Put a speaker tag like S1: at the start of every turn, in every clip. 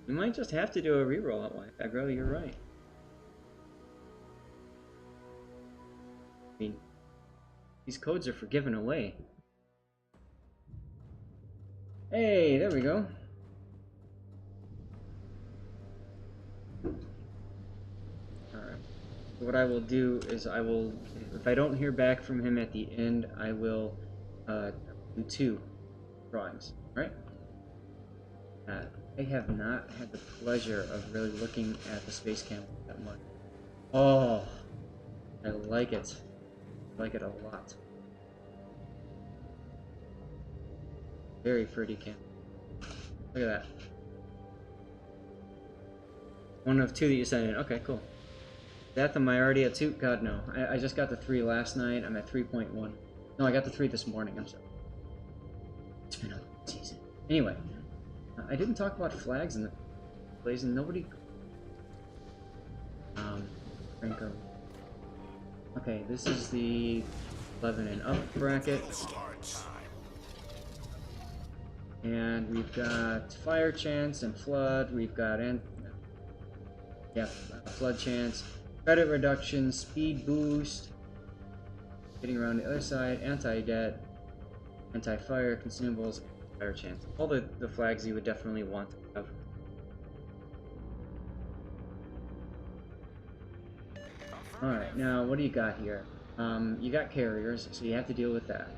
S1: You might just have to do a reroll at life. Aggro, you're right. I mean, these codes are for giving away. Hey, there we go. Alright. What I will do is I will, if I don't hear back from him at the end, I will do 2 drawings. Right? I have not had the pleasure of really looking at the space camera that much. Oh, I like it. I like it a lot. Very pretty camera. Look at that. One of 2 that you sent in. Okay, cool. Zath, am I already at 2? God, no. I just got the 3 last night. I'm at 3.1. No, I got the 3 this morning. I'm sorry. It's been a long season. Anyway, I didn't talk about flags in the place, and nobody... Franco. Okay, this is the 11 and up bracket. And we've got fire chance and flood. We've got flood chance, credit reduction, speed boost, getting around the other side, anti-debt, anti-fire, consumables, fire chance. All the flags you would definitely want to have. Alright, now what do you got here? You got carriers, so you have to deal with that.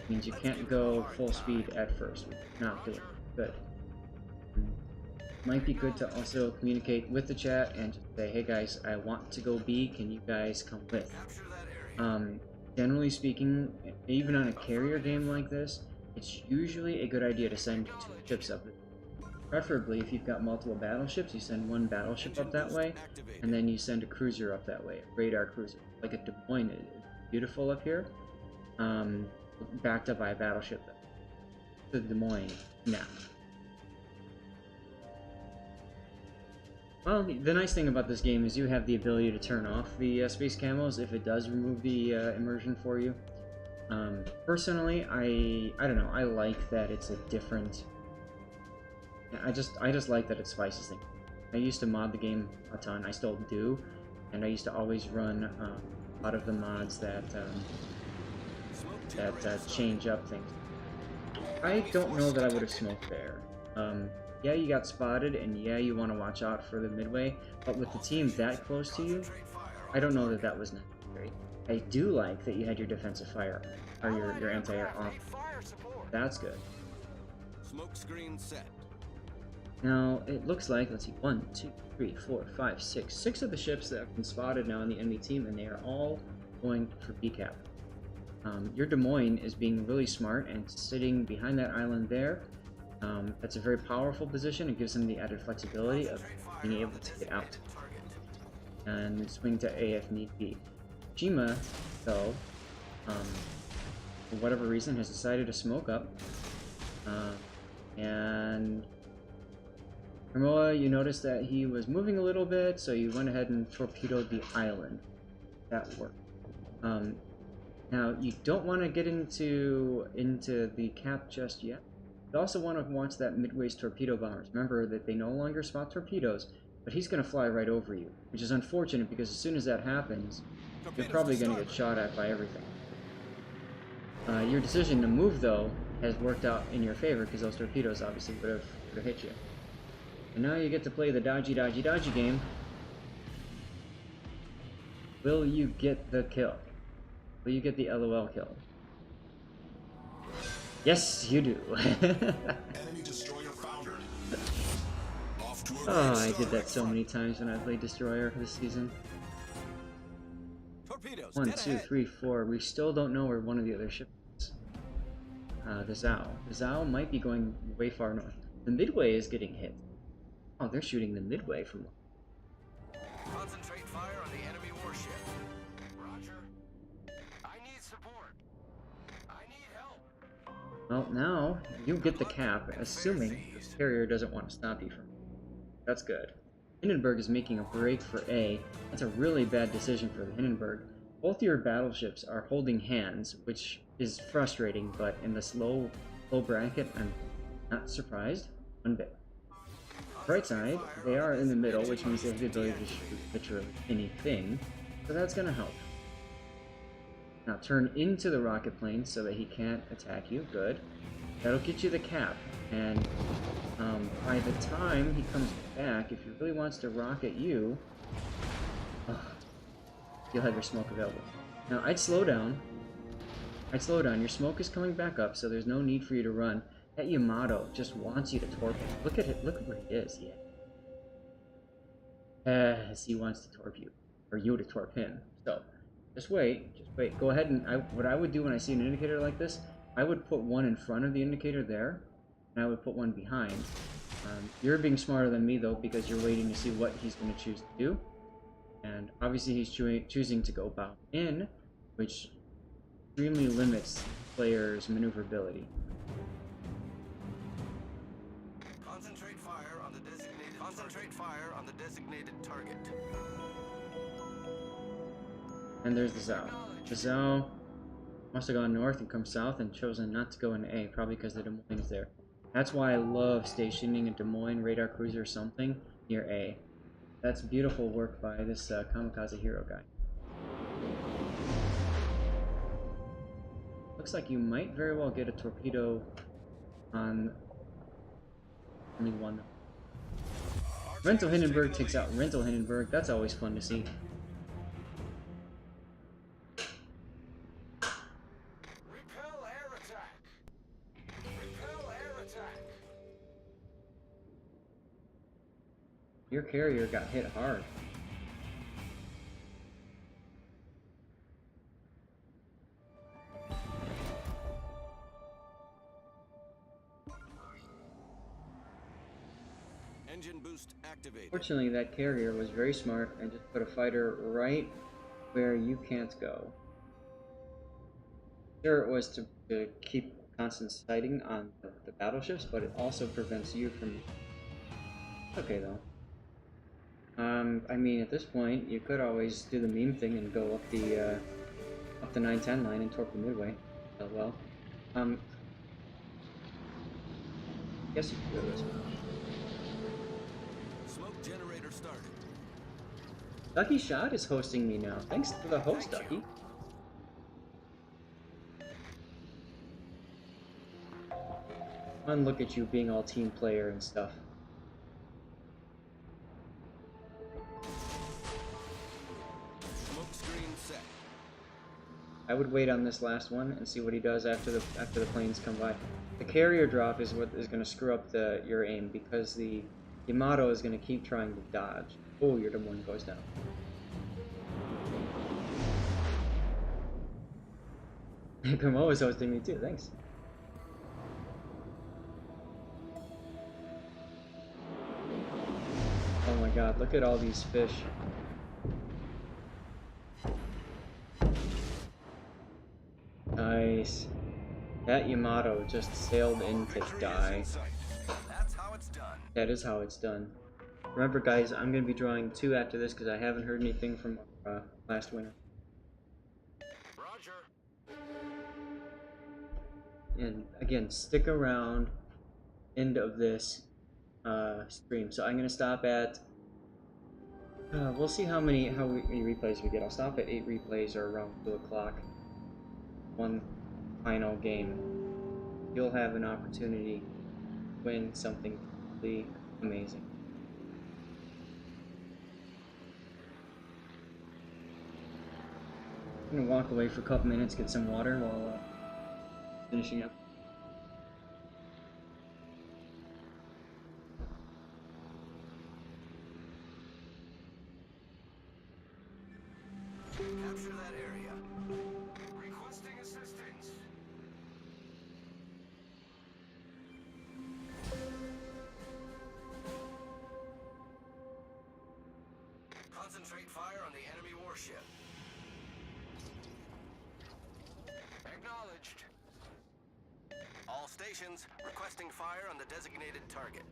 S1: Means you can't go full speed at first. Not doing good. Might be good to also communicate with the chat and just say, hey guys, I want to go B, can you guys come with? Generally speaking, even on a carrier game like this, it's usually a good idea to send 2 ships up. Preferably, if you've got multiple battleships, you send 1 battleship up that way, and then you send a cruiser up that way, a radar cruiser. Like a Des Moines is beautiful up here. Backed up by a battleship. The Des Moines now. Well, the nice thing about this game is you have the ability to turn off the space camos if it does remove the immersion for you. Personally, I don't know. I like that it's a different. I just like that it spices things. I used to mod the game a ton. I still do, and I used to always run a lot of the mods that change up things. I don't know that I would have smoked there. Yeah, you got spotted, and yeah, you want to watch out for the midway, but with the team that close to you, I don't know that that was necessary. I do like that you had your defensive fire, or your anti-air off. That's good.
S2: Smoke screen set.
S1: Now, it looks like, let's see, 1, 2, 3, 4, 5, 6. 6 of the ships that have been spotted now in the enemy team, and they are all going for BCAP. Your Des Moines is being really smart and sitting behind that island there. That's a very powerful position. It gives them the added flexibility of being able to get out and swing to A if need be. Shima, though, for whatever reason, has decided to smoke up. And Chremoa, you noticed that he was moving a little bit, so you went ahead and torpedoed the island. That worked. Now, you don't want to get into the cap just yet. You also want to watch that Midway's torpedo bombers. Remember that they no longer spot torpedoes, but he's going to fly right over you, which is unfortunate because as soon as that happens, you're probably going to get shot at by everything. Your decision to move, though, has worked out in your favor because those torpedoes obviously would have hit you. And now you get to play the dodgy game. Will you get the kill? Will you get the LOL kill? Yes, you do.
S2: Enemy destroyer foundered.
S1: Oh, I did that so many times when I played Destroyer this season.
S2: Torpedoes.
S1: 1, 2, 3, 4. We still don't know where one of the other ships is. The Zao. The Zao might be going way far north. The Midway is getting hit. Oh, they're shooting the Midway from...
S2: Concentrate fire on the enemy warship. Roger. I need support. I need help.
S1: Well, now you get the cap, assuming the carrier doesn't want to stop you from... That's good. Hindenburg is making a break for A. That's a really bad decision for the Hindenburg. Both your battleships are holding hands, which is frustrating, but in this low bracket, I'm not surprised one bit. Right side, they are in the middle, which means they have the ability to shoot literally anything, so that's going to help. Now turn into the rocket plane so that he can't attack you. Good. That'll get you the cap, and by the time he comes back, if he really wants to rocket you, you'll have your smoke available. Now I'd slow down. Your smoke is coming back up, so there's no need for you to run. That Yamato just wants you to torp him. Look at it. Look at where he is. Yeah. As he wants to torp you, or you to torp him. So, just wait. Just wait. Go ahead and what I would do when I see an indicator like this, I would put one in front of the indicator there, and I would put one behind. You're being smarter than me though, because you're waiting to see what he's going to choose to do, and obviously he's choosing to go bow in, which extremely limits players' maneuverability.
S2: Concentrate fire on the designated target.
S1: And there's the Zath. The Zath must have gone north and come south and chosen not to go into A, probably because the Des Moines is there. That's why I love stationing a Des Moines radar cruiser or something near A. That's beautiful work by this Kamikaze hero guy. Looks like you might very well get a torpedo on only one. Rental Hindenburg takes out Rental Hindenburg. That's always fun to see.
S2: Repel air attack. Repel air attack.
S1: Your carrier got hit hard.
S2: Engine boost activated.
S1: Fortunately, that carrier was very smart and just put a fighter right where you can't go. Sure, it was to keep constant sighting on the battleships, but it also prevents you from... Okay, though. I mean, at this point, you could always do the meme thing and go up the 910 line and torp the midway. Oh well. Guess you could go this way.
S2: Smoke generator started.
S1: Ducky Shot is hosting me now. Thanks for the host, Ducky. Fun look at you being all team player and stuff.
S2: Smoke screen set.
S1: I would wait on this last one and see what he does after the planes come by. The carrier drop is what is going to screw up your aim, because the Yamato is going to keep trying to dodge. Oh, your Des Moines goes down. Chremoa is hosting me too, thanks. Oh my god, look at all these fish. Nice. That Yamato just sailed in to die.
S2: That's how it's done.
S1: That is how it's done. Remember guys, I'm going to be drawing 2 after this because I haven't heard anything from last winter.
S2: Roger.
S1: And again, stick around end of this stream. So I'm going to stop at we'll see how many replays we get. I'll stop at 8 replays or around 2 o'clock. One final game. You'll have an opportunity to win something really amazing. I'm gonna walk away for a couple minutes, get some water while finishing up.
S2: Capture that area. Requesting assistance. Concentrate fire on the enemy warship. Acknowledged. All stations requesting fire on the designated target.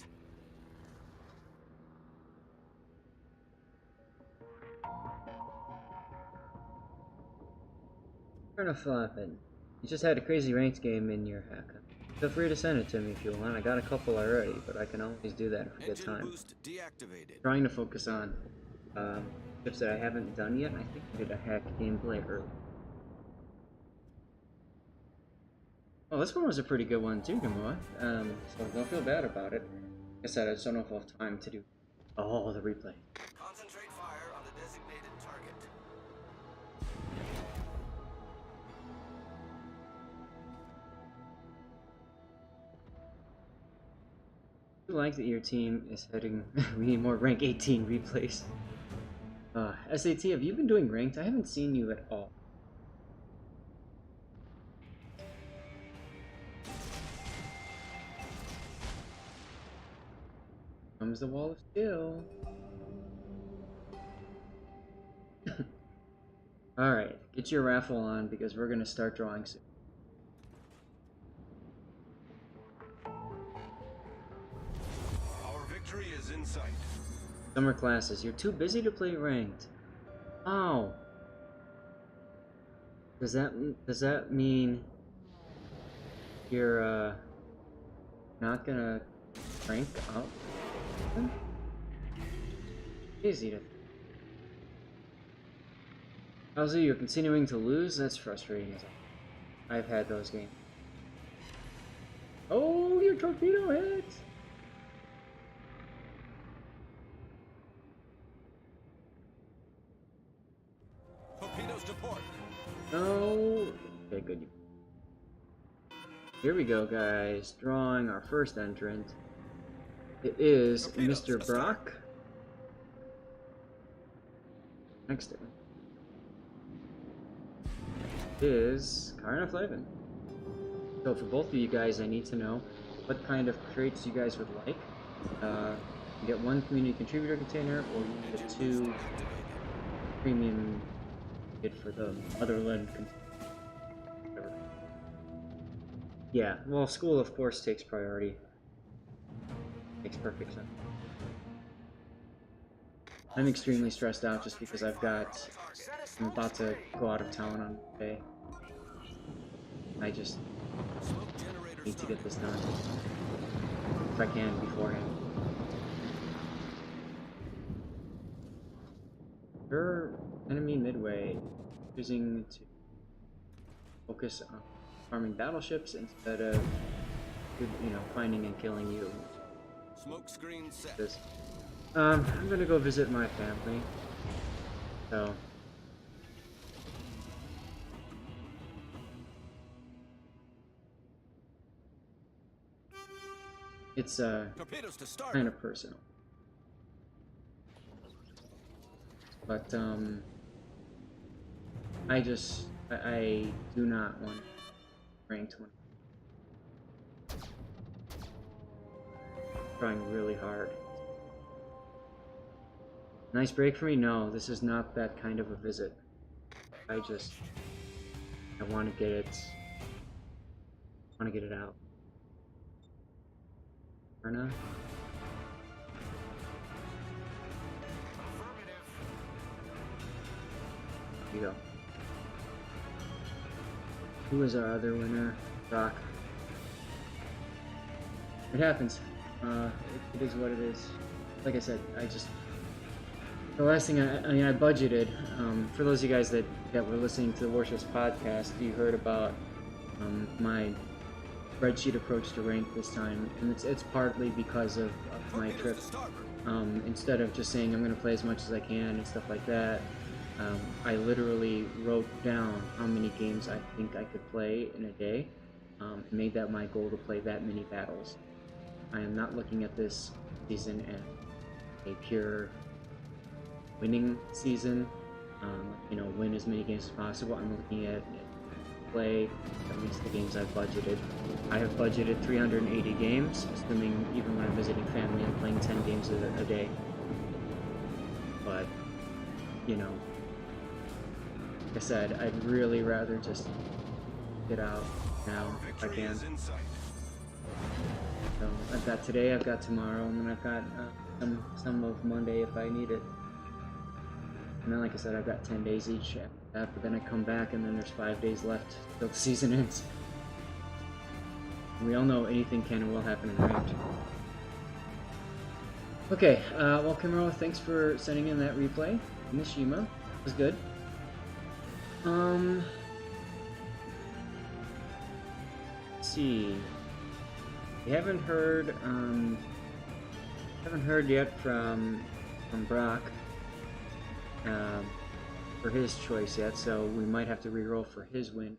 S1: Turn a flopping. You just had a crazy ranked game in your haircut. Feel free to send it to me if you want. I got a couple already, but I can always do that if we get time.
S2: Boost deactivated.
S1: Trying to focus on ships that I haven't done yet. I think I did a hack gameplay earlier. Oh, this one was a pretty good one too, Chremoa. So don't feel bad about it. Like I said, I just don't know if I'll have time to do all the replay.
S2: Concentrate fire on the designated target.
S1: I like that your team is heading. We need more rank 18 replays. SAT, have you been doing ranked? I haven't seen you at all. Comes the wall of steel. Alright, get your raffle on because we're gonna start drawing soon.
S2: Our victory is in sight.
S1: Summer classes. You're too busy to play ranked. Oh. Does that mean you're not gonna rank up? Easy to. Also, you're continuing to lose? That's frustrating. I've had those games. Oh, your torpedo hit!
S2: Torpedoes to port.
S1: No. Okay, good. Here we go, guys. Drawing our first entrant. It is Mr. Brock. Next to him is Karna Flavin. So for both of you guys, I need to know what kind of crates you guys would like. You get one community contributor container, or you get two premium kit for the other lead container. Yeah, well, school of course takes priority. Makes perfect sense. I'm extremely stressed out just because I'm about to go out of town on Monday. I just need to get this done if I can beforehand. Your enemy midway choosing to focus on farming battleships instead of, finding and killing you.
S2: Smoke screen set.
S1: I'm gonna go visit my family. So it's kind of personal. But I do not want ranked one. Trying really hard. Nice break for me? No, this is not that kind of a visit. I want to get it out. Arna? Here you go. Who is our other winner? Brock. It happens. It is what it is. Like I said, the last thing I budgeted, for those of you guys that were listening to the Warships podcast, you heard about my spreadsheet approach to rank this time, and it's partly because of my trip. Instead of just saying I'm going to play as much as I can and stuff like that, I literally wrote down how many games I think I could play in a day, and made that my goal to play that many battles. I am not looking at this season as a pure winning season, win as many games as possible. I'm looking at play at least the games I've budgeted. I have budgeted 380 games, assuming even when I'm visiting family, I'm playing 10 games a day. But, like I said, I'd really rather just get out now if I can. So I've got today, I've got tomorrow, and then I've got some of Monday if I need it. And then, like I said, I've got 10 days each after that, but then I come back and then there's 5 days left till the season ends. We all know anything can and will happen in ranked. Okay, well, Chremoa, thanks for sending in that replay. Mishima, it was good. Let's see. We haven't heard yet from Brock for his choice yet, so we might have to reroll for his win.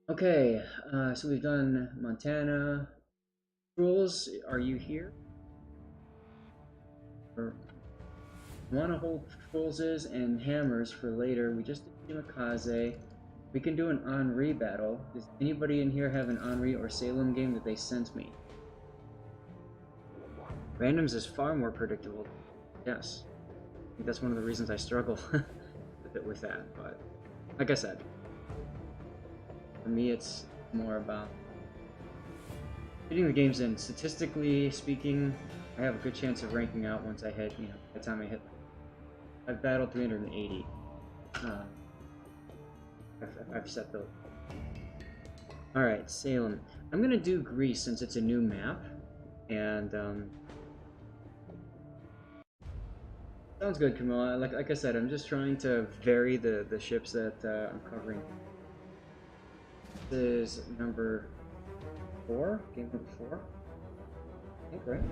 S1: Okay, so we've done Montana. Rules, are you here? Or want to hold trolls and hammers for later. We just did Shimakaze. We can do an Henri battle. Does anybody in here have an Henri or Salem game that they sent me? Randoms is far more predictable. Yes. I think that's one of the reasons I struggle with that, but like I said, for me it's more about hitting the games in. Statistically speaking, I have a good chance of ranking out once I hit, by the time I hit. I've battled 380. I've set those. Alright, Salem. I'm gonna do Greece since it's a new map, and sounds good, Chremoa. Like I said, I'm just trying to vary the ships that I'm covering. This is number 4, game number 4. I think, right?